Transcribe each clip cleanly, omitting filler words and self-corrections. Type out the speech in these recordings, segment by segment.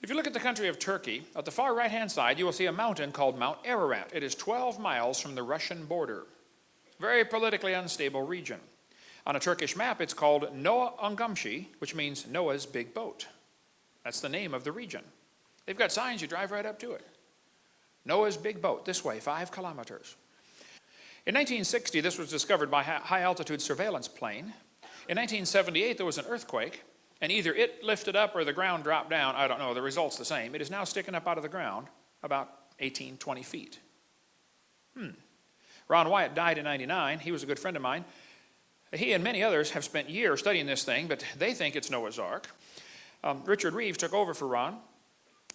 If you look at the country of Turkey, at the far right-hand side, you will see a mountain called Mount Ararat. It is 12 miles from the Russian border. Very politically unstable region. On a Turkish map, it's called Noah Ungamshi, which means Noah's big boat. That's the name of the region. They've got signs, you drive right up to it. Noah's big boat, this way, 5 kilometers. In 1960, this was discovered by a high-altitude surveillance plane. In 1978, there was an earthquake, and either it lifted up or the ground dropped down. I don't know, the result's the same. It is now sticking up out of the ground about 18, 20 feet. Ron Wyatt died in 99. He was a good friend of mine. He and many others have spent years studying this thing, but they think it's Noah's Ark. Richard Reeves took over for Ron.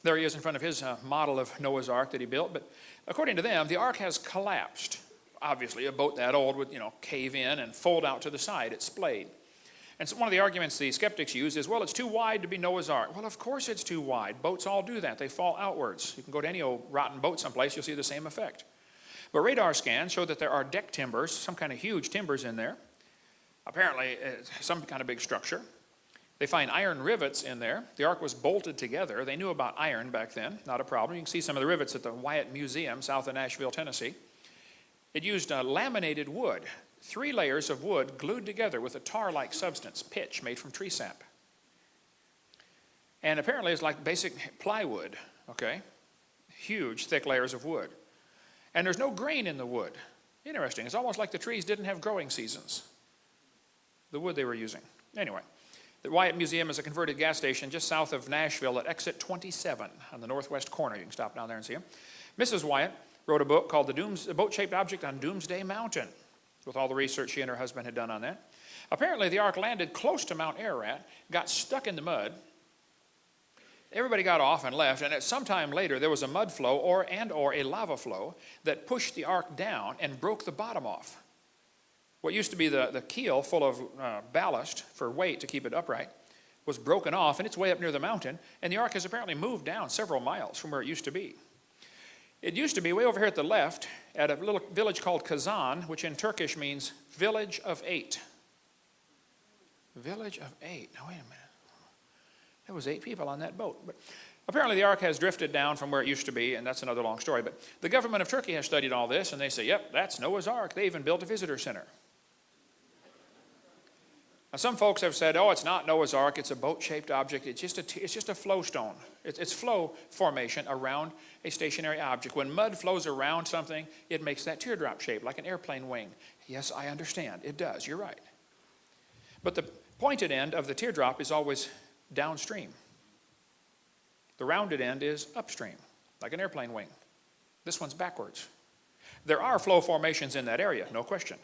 There he is in front of his model of Noah's Ark that he built. But according to them, the Ark has collapsed. Obviously, a boat that old would, cave in and fold out to the side. It's splayed. And so one of the arguments the skeptics use is, well, it's too wide to be Noah's Ark. Well, of course it's too wide. Boats all do that. They fall outwards. You can go to any old rotten boat someplace, you'll see the same effect. But radar scans show that there are deck timbers, some kind of huge timbers in there. Apparently, some kind of big structure. They find iron rivets in there. The Ark was bolted together. They knew about iron back then, not a problem. You can see some of the rivets at the Wyatt Museum south of Nashville, Tennessee. It used laminated wood, 3 layers of wood glued together with a tar-like substance, pitch, made from tree sap. And apparently it's like basic plywood, okay? Huge, thick layers of wood. And there's no grain in the wood. Interesting. It's almost like the trees didn't have growing seasons, the wood they were using. Anyway, the Wyatt Museum is a converted gas station just south of Nashville at exit 27 on the northwest corner. You can stop down there and see them. Mrs. Wyatt wrote a book called The Boat-Shaped Object on Doomsday Mountain, with all the research she and her husband had done on that. Apparently, the Ark landed close to Mount Ararat, got stuck in the mud. Everybody got off and left, and at some time later, there was a mud flow or a lava flow that pushed the Ark down and broke the bottom off. What used to be the keel full of ballast for weight to keep it upright was broken off, and it's way up near the mountain, and the Ark has apparently moved down several miles from where it used to be. It used to be way over here at the left at a little village called Kazan, which in Turkish means village of 8. Village of 8. Now, wait a minute. There was 8 people on that boat. But apparently the Ark has drifted down from where it used to be, and that's another long story. But the government of Turkey has studied all this, and they say, yep, that's Noah's Ark. They even built a visitor center. Now, some folks have said, oh, it's not Noah's Ark, it's a boat-shaped object, it's just a flow stone. It's flow formation around a stationary object. When mud flows around something, it makes that teardrop shape, like an airplane wing. Yes, I understand, it does, you're right. But the pointed end of the teardrop is always downstream. The rounded end is upstream, like an airplane wing. This one's backwards. There are flow formations in that area, no question.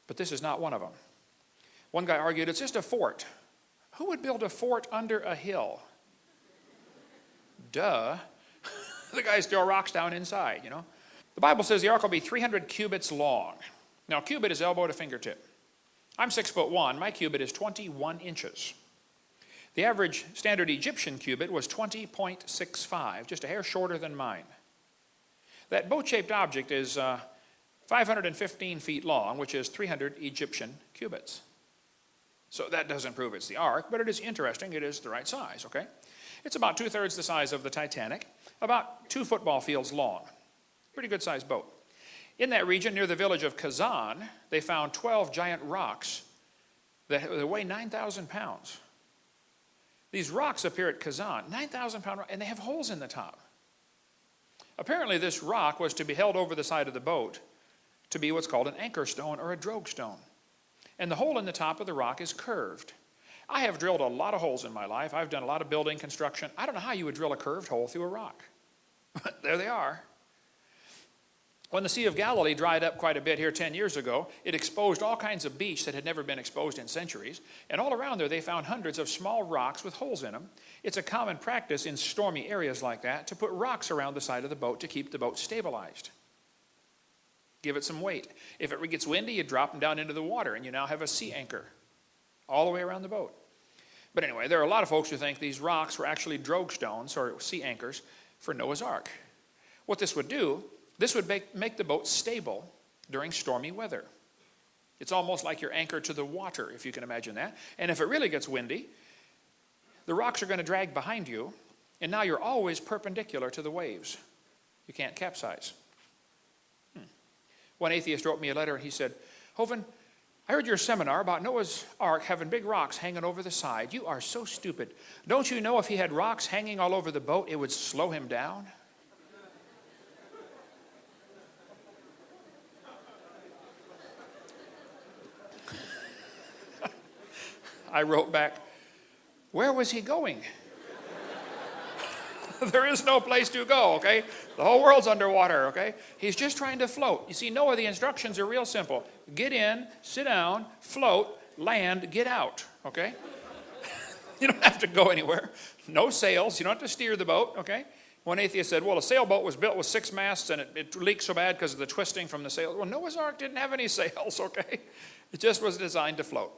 But this is not one of them. One guy argued, it's just a fort. Who would build a fort under a hill? Duh. The guys throw rocks down inside, The Bible says the Ark will be 300 cubits long. Now, a cubit is elbow to fingertip. I'm 6'1". My cubit is 21 inches. The average standard Egyptian cubit was 20.65, just a hair shorter than mine. That boat-shaped object is 515 feet long, which is 300 Egyptian cubits. So that doesn't prove it's the Ark, but it is interesting. It is the right size, okay? It's about 2/3 the size of the Titanic, about 2 football fields long. Pretty good-sized boat. In that region, near the village of Kazan, they found 12 giant rocks that weigh 9,000 pounds. These rocks appear at Kazan, 9,000-pound rock, and they have holes in the top. Apparently, this rock was to be held over the side of the boat to be what's called an anchor stone or a drogue stone. And the hole in the top of the rock is curved. I have drilled a lot of holes in my life. I've done a lot of building construction. I don't know how you would drill a curved hole through a rock. But there they are. When the Sea of Galilee dried up quite a bit here 10 years ago, it exposed all kinds of beach that had never been exposed in centuries. And all around there, they found hundreds of small rocks with holes in them. It's a common practice in stormy areas like that to put rocks around the side of the boat to keep the boat stabilized. Give it some weight. If it gets windy, you drop them down into the water, and you now have a sea anchor all the way around the boat. But anyway, there are a lot of folks who think these rocks were actually drogue stones or sea anchors for Noah's Ark. What this would do, this would make the boat stable during stormy weather. It's almost like you're anchored to the water, if you can imagine that. And if it really gets windy, the rocks are going to drag behind you, And now you're always perpendicular to the waves. You can't capsize. One atheist wrote me a letter and he said, Hovind, I heard your seminar about Noah's Ark having big rocks hanging over the side. You are so stupid. Don't you know if he had rocks hanging all over the boat, it would slow him down? I wrote back, where was he going? There is no place to go, okay? The whole world's underwater, okay? He's just trying to float. You see, Noah, the instructions are real simple. Get in, sit down, float, land, get out, okay? You don't have to go anywhere. No sails. You don't have to steer the boat, okay? One atheist said, well, a sailboat was built with 6 masts and it leaked so bad because of the twisting from the sail. Well, Noah's Ark didn't have any sails, okay? It just was designed to float.